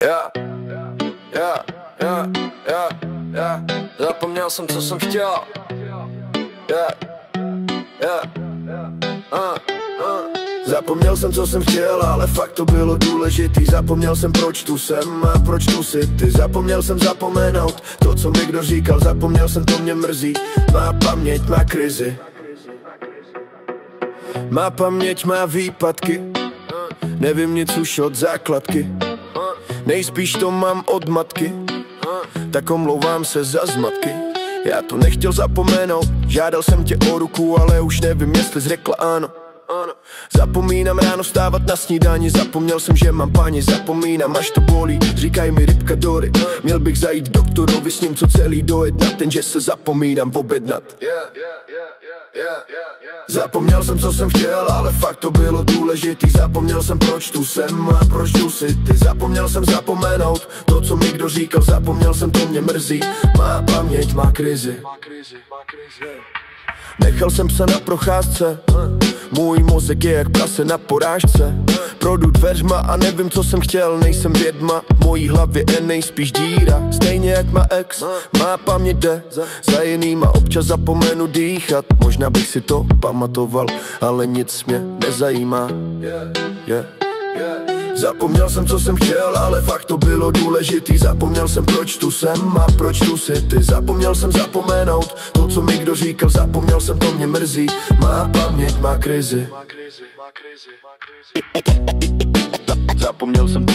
Já, zapomněl jsem, co jsem chtěl. Zapomněl jsem, co jsem chtěl, ale fakt to bylo důležitý. Zapomněl jsem, proč tu jsem a proč tu si ty. Zapomněl jsem zapomenout to, co mi kdo říkal. Zapomněl jsem, to mě mrzí. Má paměť má krizi. Má paměť má výpadky. Nevím nic už od základky. Nejspíš to mám od matky. Tak omlouvám se za zmatky. Já to nechtěl zapomenout. Žádal jsem tě o ruku, ale už nevím, jestli jsi řekla ano. Zapomínám ráno vstávat na snídani. Zapomněl jsem, že mám paní. Zapomínám, až to bolí. Říkají mi rybka Dory. Měl bych zajít doktorovi, s ním co celý dojednat. Ten, že se zapomínám objednat. Zapomněl jsem, co jsem chtěl, ale fakt to bylo důležitý. Zapomněl jsem, proč tu jsem a proč tu si ty. Zapomněl jsem zapomenout to, co mi kdo říkal. Zapomněl jsem, to mě mrzí. Má paměť má krizi. Nechal jsem se na procházce. Můj mozek je jak prase na porážce. Projdu dveřma a nevím, co jsem chtěl. Nejsem vědma, v mojí hlavě je nejspíš díra. Stejně jak má ex, má paměť jde za jinýma, občas zapomenu dýchat. Možná bych si to pamatoval, ale nic mě nezajímá. Zapomněl jsem, co jsem chtěl, ale fakt to bylo důležitý. Zapomněl jsem, proč tu jsem a proč tu si ty. Zapomněl jsem zapomenout to, co mi kdo říkal. Zapomněl jsem, to mě mrzí. Má paměť má krizi. Zapomněl jsem.